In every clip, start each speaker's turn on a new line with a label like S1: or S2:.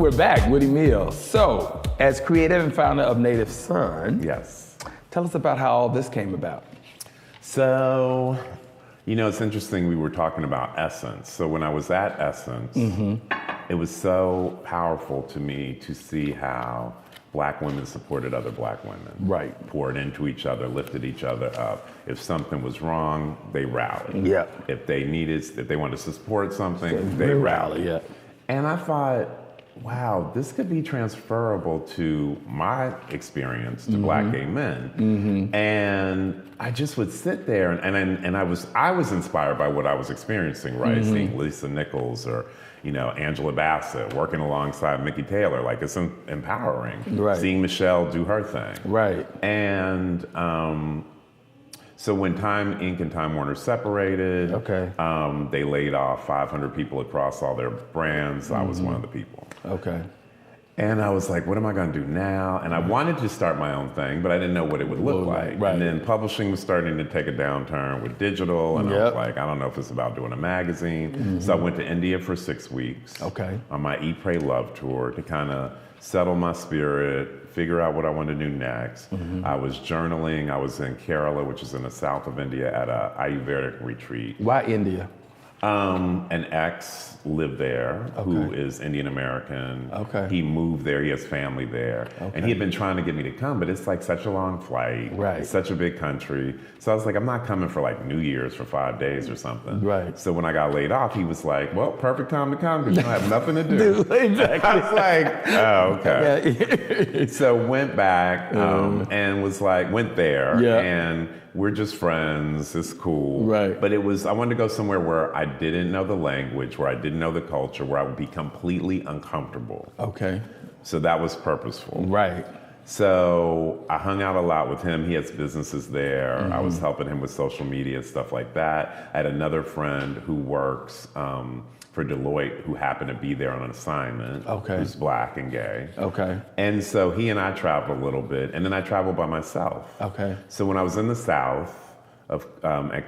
S1: we're back with Emil. So, as creator and founder of Native Son,
S2: Yes.
S1: tell us about how all this came about.
S2: So, it's interesting, we were talking about Essence. So when I was at Essence, it was so powerful to me to see how Black women supported other Black women.
S1: Right.
S2: Poured into each other, lifted each other up. If something was wrong, they rallied.
S1: Yeah.
S2: If they wanted to support something, they rallied.
S1: Yeah.
S2: And I thought, wow, this could be transferable to my experience to Black gay men. And I just would sit there and I was inspired by what I was experiencing, right? Seeing Lisa Nichols or, Angela Bassett working alongside Mickey Taylor, like it's empowering.
S1: Right.
S2: Seeing Michelle do her thing.
S1: Right.
S2: And so when Time Inc. and Time Warner separated, they laid off 500 people across all their brands. I was one of the people.
S1: Okay.
S2: And I was like, what am I going to do now? And I wanted to start my own thing, but I didn't know what it would look like.
S1: Right.
S2: And then publishing was starting to take a downturn with digital. And I was like, I don't know if it's about doing a magazine. So I went to India for 6 weeks on my Eat, Pray, Love tour to kind of settle my spirit, figure out what I wanted to do next. I was journaling. I was in Kerala, which is in the south of India, at a Ayurvedic retreat.
S1: Why India?
S2: An ex lived there who is Indian American. He moved there, he has family there. And he had been trying to get me to come, but it's like such a long flight.
S1: Right.
S2: It's such a big country. So I was like, I'm not coming for like New Year's for 5 days or something.
S1: Right.
S2: So when I got laid off, he was like, well, perfect time to come because you don't have nothing to do.
S1: Exactly.
S2: I was like, oh, okay. So went back and was like, went there and we're just friends, it's cool.
S1: Right.
S2: But I wanted to go somewhere where I didn't know the language, where I didn't know the culture, where I would be completely uncomfortable.
S1: Okay.
S2: So that was purposeful.
S1: Right.
S2: So I hung out a lot with him. He has businesses there. I was helping him with social media, stuff like that. I had another friend who works for Deloitte who happened to be there on an assignment, who's Black and gay. And so he and I traveled a little bit, and then I traveled by myself. So when I was in the South at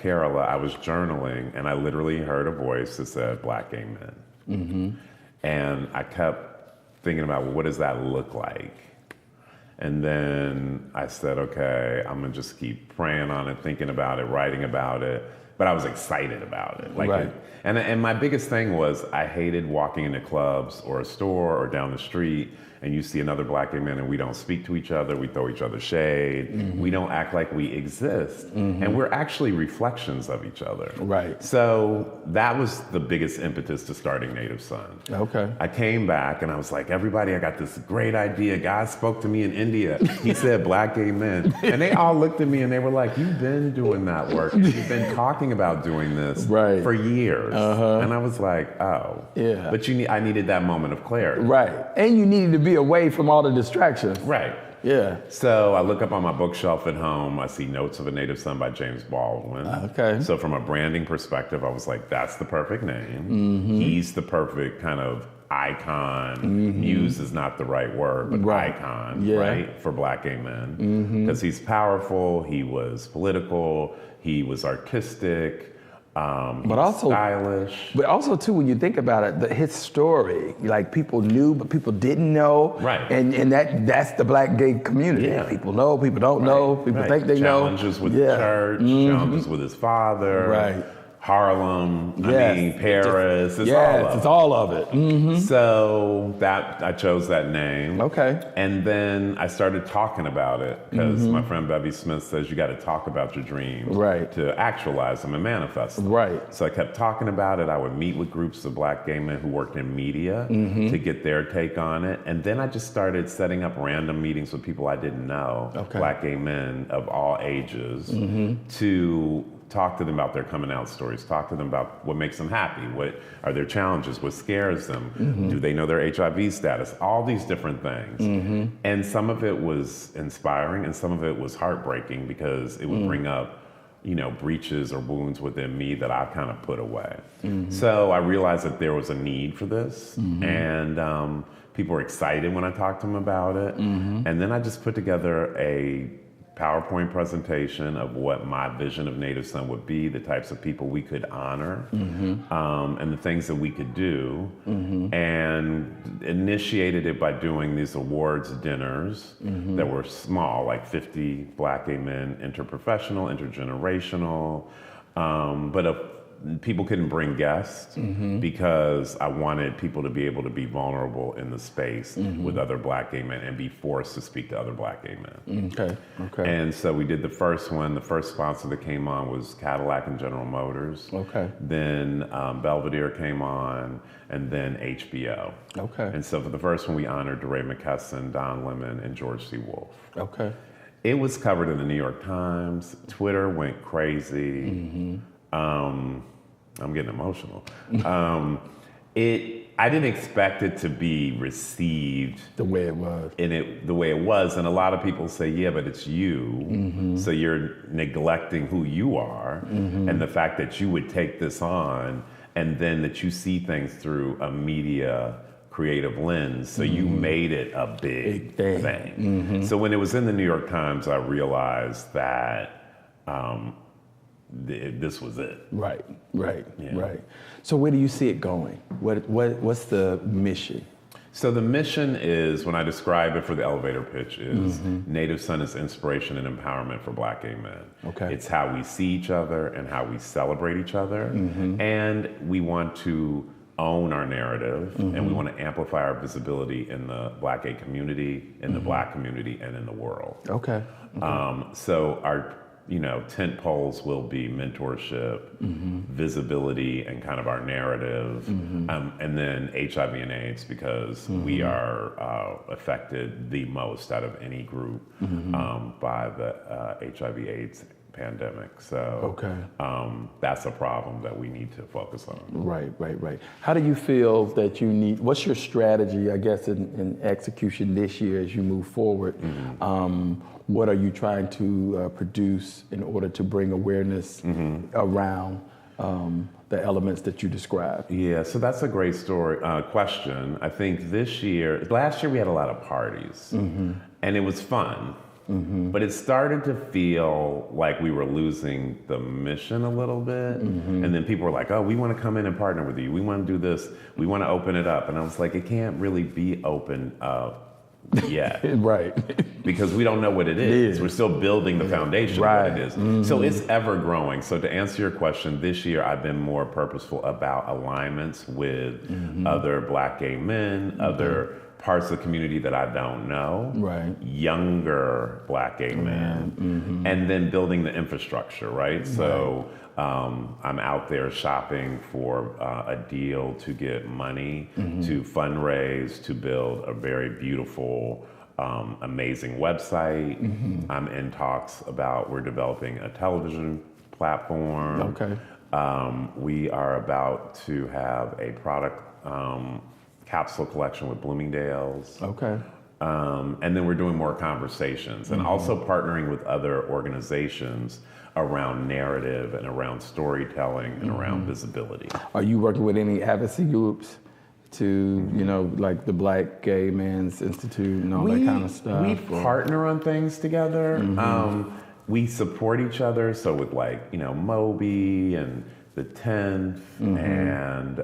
S2: Kerala, I was journaling, and I literally heard a voice that said, Black gay men. And I kept thinking about, well, what does that look like? And then I said, okay, I'm gonna just keep praying on it, thinking about it, writing about it. But I was excited about it. And my biggest thing was I hated walking into clubs or a store or down the street and you see another Black gay man and we don't speak to each other, we throw each other shade, we don't act like we exist. And we're actually reflections of each other.
S1: Right.
S2: So that was the biggest impetus to starting Native Son. I came back and I was like, everybody, I got this great idea. God spoke to me in India. He said Black gay men. And they all looked at me and they were like, you've been doing that work. You've been talking about doing this for years. And I was like, oh.
S1: Yeah.
S2: But I needed that moment of clarity.
S1: Right. And you needed to be away from all the distractions.
S2: Right.
S1: Yeah.
S2: So I look up on my bookshelf at home, I see Notes of a Native Son by James Baldwin. So from a branding perspective, I was like, that's the perfect name. He's the perfect kind of icon. Muse is not the right word, but icon, right? For Black gay men. Because he's powerful, he was political, he was artistic, but also stylish.
S1: But also too, when you think about it, his story, like people knew, but people didn't know.
S2: Right.
S1: And that's the Black gay community.
S2: Yeah.
S1: People know, people don't know, people think they know.
S2: Challenges with the church, challenges with his father.
S1: Right.
S2: Harlem, I mean, Paris,
S1: it's all of it.
S2: So I chose that name. And then I started talking about it because my friend Bevy Smith says you got to talk about your dreams to actualize them and manifest them. So I kept talking about it. I would meet with groups of Black gay men who worked in media to get their take on it. And then I just started setting up random meetings with people I didn't know, Black gay men of all ages, to talk to them about their coming out stories, talk to them about what makes them happy, what are their challenges, what scares them, do they know their HIV status, all these different things. And some of it was inspiring and some of it was heartbreaking because it would bring up, breaches or wounds within me that I kind of put away. So I realized that there was a need for this and people were excited when I talked to them about it. And then I just put together a PowerPoint presentation of what my vision of Native Son would be, the types of people we could honor, and the things that we could do, and initiated it by doing these awards dinners that were small, like 50 Black gay men, interprofessional, intergenerational, but people couldn't bring guests because I wanted people to be able to be vulnerable in the space with other Black gay men and be forced to speak to other Black gay men.
S1: Okay.
S2: And so we did the first one. The first sponsor that came on was Cadillac and General Motors.
S1: Okay.
S2: Then Belvedere came on, and then HBO.
S1: Okay.
S2: And so for the first one, we honored DeRay McKesson, Don Lemon, and George C. Wolfe.
S1: Okay.
S2: It was covered in the New York Times. Twitter went crazy. I'm getting emotional. I didn't expect it to be received
S1: The way it was.
S2: the way it was, and a lot of people say, yeah, but it's you, so you're neglecting who you are, and the fact that you would take this on, and then that you see things through a media creative lens, so you made it a big thing. So when it was in the New York Times, I realized that this was it.
S1: Right.
S2: Yeah.
S1: Right. So where do you see it going? What's the mission?
S2: So the mission is, when I describe it for the elevator pitch, is Native Son is inspiration and empowerment for Black gay men.
S1: Okay.
S2: It's how we see each other and how we celebrate each other. And we want to own our narrative, and we want to amplify our visibility in the Black gay community, in the Black community, and in the world.
S1: Okay.
S2: So our tent poles will be mentorship, visibility, and kind of our narrative, and then HIV and AIDS, because we are affected the most out of any group by the HIV/AIDS pandemic. So that's a problem that we need to focus on.
S1: Right. How do you feel that you need, what's your strategy, I guess, in execution this year as you move forward? What are you trying to produce in order to bring awareness around the elements that you described?
S2: Yeah, so that's a great question. I think last year we had a lot of parties, and it was fun. But it started to feel like we were losing the mission a little bit. And then people were like, oh, we want to come in and partner with you. We want to do this. We want to open it up. And I was like, it can't really be opened up yet.
S1: Right.
S2: Because we don't know what it is. We're still building the foundation of what it is. So it's ever growing. So to answer your question, this year I've been more purposeful about alignments with other Black gay men, other parts of the community that I don't know, younger Black gay men, and then building the infrastructure, right? So I'm out there shopping for a deal to get money, to fundraise, to build a very beautiful, amazing website. I'm in talks we're developing a television platform.
S1: Okay.
S2: We are about to have a product capsule collection with Bloomingdale's.
S1: Okay.
S2: And then we're doing more conversations and also partnering with other organizations around narrative and around storytelling and around visibility.
S1: Are you working with any advocacy groups to, like the Black Gay Men's Institute and all that kind of stuff?
S2: We partner on things together. We support each other. So with Moby and the 10th and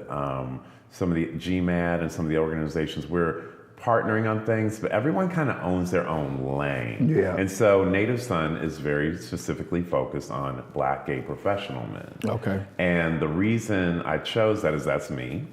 S2: some of the GMAD and some of the organizations, we're partnering on things, but everyone kind of owns their own lane.
S1: Yeah.
S2: And so Native Son is very specifically focused on Black gay professional men. Okay. And the reason I chose that is that's me,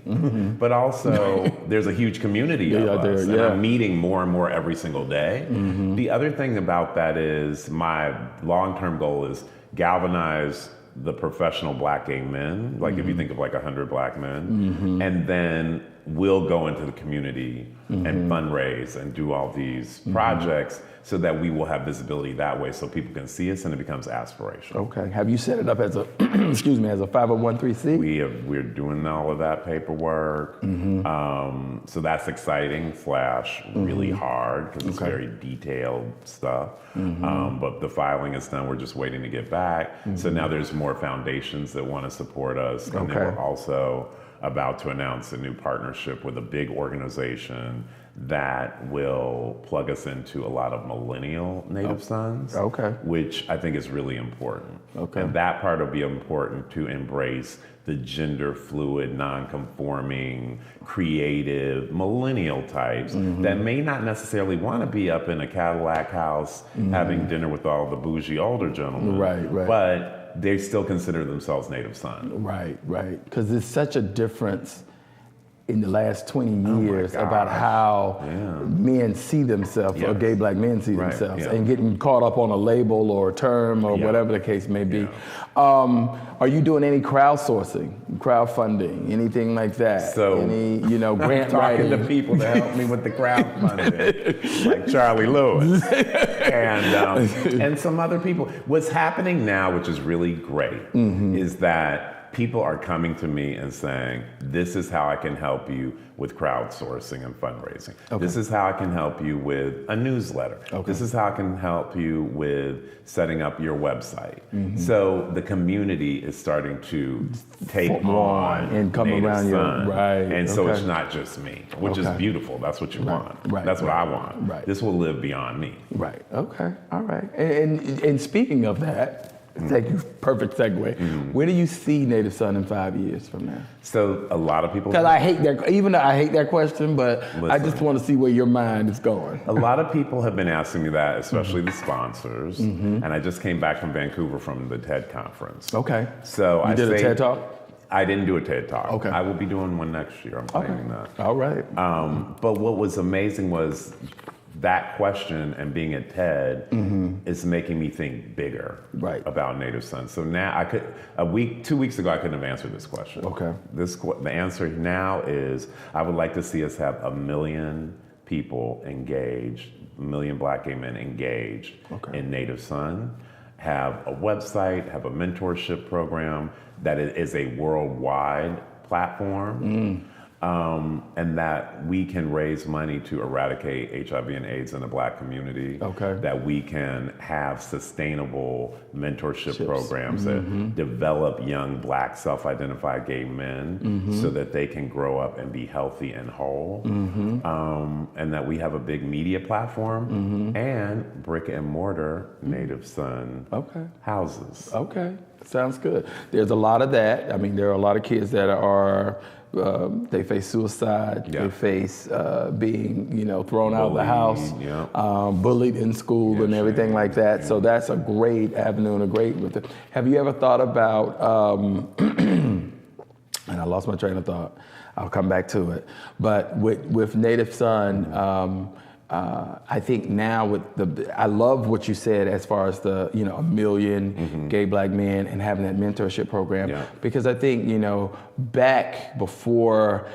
S2: but also there's a huge community of us, and I'm meeting more and more every single day. The other thing about that is my long-term goal is galvanize the professional Black gay men, like if you think of 100 Black men, and then we'll go into the community and fundraise and do all these projects so that we will have visibility that way so people can see us and it becomes aspirational.
S1: Okay. Have you set it up as a, excuse me, as a 501(c)(3)?
S2: We're doing all of that paperwork. So that's exciting / really hard because it's very detailed stuff. But the filing is done. We're just waiting to get back. So now there's more foundations that want to support us. And then we're also about to announce a new partnership with a big organization that will plug us into a lot of millennial Native sons.
S1: Okay.
S2: Which I think is really important.
S1: Okay.
S2: And that part will be important to embrace the gender fluid, non-conforming, creative millennial types that may not necessarily want to be up in a Cadillac house having dinner with all the bougie older gentlemen.
S1: Right.
S2: But they still consider themselves Native son.
S1: Right. Because there's such a difference in the last 20 years about how men see themselves, or gay black men see themselves, and getting caught up on a label or a term or whatever the case may be. Are you doing any crowdsourcing, crowdfunding, anything like that?
S2: So,
S1: any, grant
S2: talking
S1: writing?
S2: to people to help me with the crowdfunding, like Charlie Lewis and some other people. What's happening now, which is really great, is that people are coming to me and saying, this is how I can help you with crowdsourcing and fundraising. Okay. This is how I can help you with a newsletter. Okay. This is how I can help you with setting up your website. So the community is starting to take on
S1: and come
S2: Native
S1: around
S2: Son. And so it's
S1: Okay.
S2: not just me, which is beautiful. That's what you want. That's what I want. This will live beyond me.
S1: Right. Okay. All right. And speaking of that, thank you. Perfect segue. Where do you see Native Son in 5 years from now?
S2: So a lot of people.
S1: Because I hate that. Even though I hate that question, but
S2: Listen,
S1: I just want to see where your mind is going.
S2: A lot of people have been asking me that, especially the sponsors. And I just came back from Vancouver from the TED conference.
S1: Okay.
S2: So
S1: you did a TED Talk?
S2: I didn't do a TED Talk.
S1: Okay.
S2: I will be doing one next year. I'm planning that.
S1: All right.
S2: But what was amazing was that question and being at TED is making me think bigger about Native Son. So now 2 weeks ago, I couldn't have answered this question.
S1: Okay.
S2: The answer now is I would like to see us have 1 million people engaged, 1 million black gay men engaged in Native Son, have a website, have a mentorship program that is a worldwide platform. And that we can raise money to eradicate HIV and AIDS in the black community. That we can have sustainable mentorship programs that develop young black self-identified gay men so that they can grow up and be healthy and whole. And that we have a big media platform and brick and mortar Native Son houses.
S1: Okay. Sounds good. There's a lot of that. I mean, there are a lot of kids that are they face suicide. They face being, thrown out of the house, bullied in school and everything like that. So that's a great avenue and a great. Have you ever thought about? And I lost my train of thought. I'll come back to it. But with Native Son. I think now I love what you said as far as the 1 million gay black men and having that mentorship program because I think back before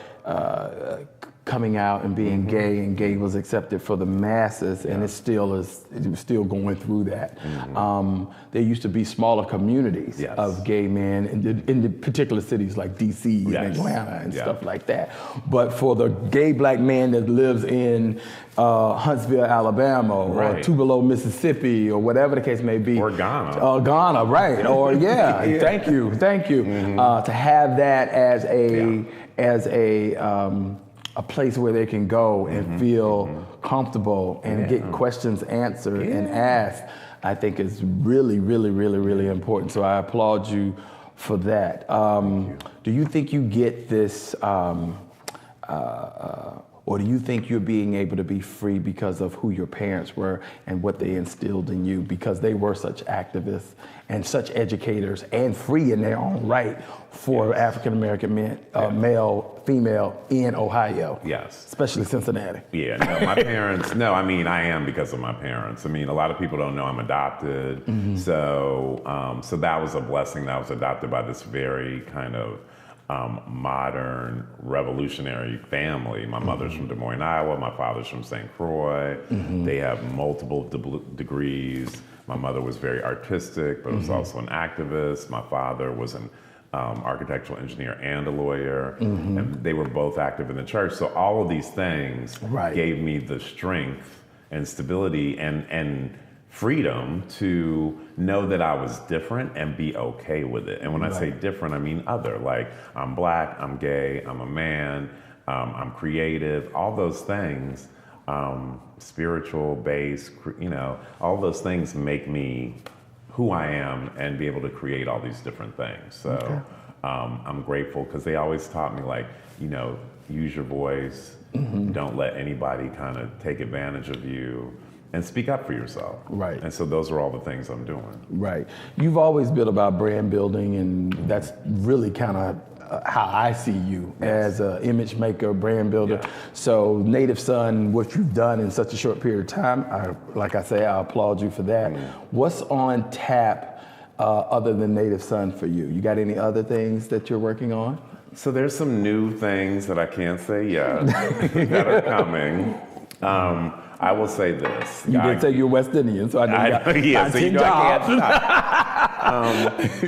S1: coming out and being gay and gay was accepted for the masses and it was still going through that. There used to be smaller communities of gay men in the particular cities like DC and Atlanta and stuff like that. But for the gay black man that lives in Huntsville, Alabama, or Tupelo, Mississippi, or whatever the case may be.
S2: Or Ghana.
S1: Ghana, right. Or thank you. To have that as a place where they can go and feel comfortable and get questions answered and asked, I think is really, really, really, really important. So I applaud you for that. Do you think you get this, or do you think you're being able to be free because of who your parents were and what they instilled in you, because they were such activists and such educators and free in their own right for African American men, male, female in Ohio?
S2: Yes.
S1: Especially Cincinnati.
S2: Yeah, no, my parents, I am because of my parents. I mean, a lot of people don't know I'm adopted. So that was a blessing that I was adopted by this very kind of modern revolutionary family. My mother's from Des Moines, Iowa. My father's from St. Croix. They have multiple degrees. My mother was very artistic, but was also an activist. My father was an architectural engineer and a lawyer, and they were both active in the church. So all of these things gave me the strength and stability and freedom to know that I was different and be okay with it. And when I say different, I mean other. Like, I'm black, I'm gay, I'm a man, I'm creative, all those things, spiritual base, all those things make me who I am and be able to create all these different things. So I'm grateful because they always taught me, like, use your voice, don't let anybody kind of take advantage of you, and speak up for yourself.
S1: Right.
S2: And so those are all the things I'm doing.
S1: Right. You've always been about brand building, and that's really kind of how I see you as an image maker, brand builder.
S2: Yeah.
S1: So Native Son, what you've done in such a short period of time, like I say, I applaud you for that. What's on tap other than Native Son for you? You got any other things that you're working on?
S2: So there's some new things that I can't say yet that are coming. I will say this.
S1: You did say you're West Indian, so I know you got
S2: so you know I
S1: jobs.
S2: can't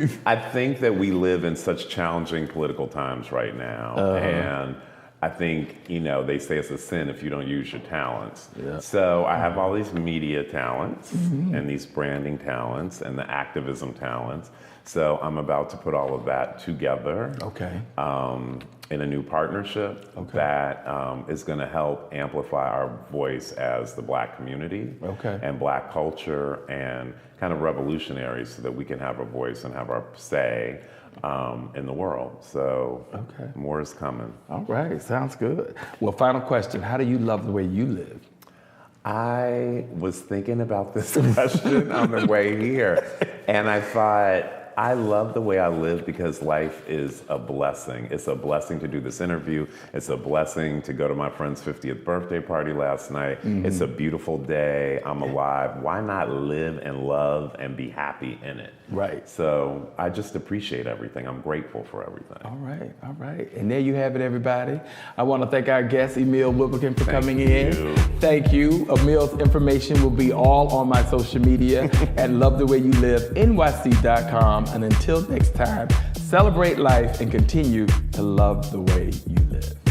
S2: stop. I think that we live in such challenging political times right now, and I think, they say it's a sin if you don't use your talents.
S1: Yeah.
S2: So I have all these media talents and these branding talents and the activism talents. So I'm about to put all of that together.
S1: Okay.
S2: In a new partnership that is going to help amplify our voice as the Black community and Black culture and kind of revolutionaries, so that we can have a voice and have our say in the world. So more is coming.
S1: All right, sounds good. Well, final question, how do you love the way you live?
S2: I was thinking about this question on the way here, and I thought, I love the way I live because life is a blessing. It's a blessing to do this interview. It's a blessing to go to my friend's 50th birthday party last night. It's a beautiful day. I'm alive. Why not live and love and be happy in it?
S1: Right.
S2: So I just appreciate everything. I'm grateful for everything.
S1: All right. And there you have it, everybody. I want to thank our guest, Emil Wilbekin, for coming in. Thank you. Emil's information will be all on my social media at LoveTheWayYouLiveNYC.com. And until next time, celebrate life and continue to love the way you live.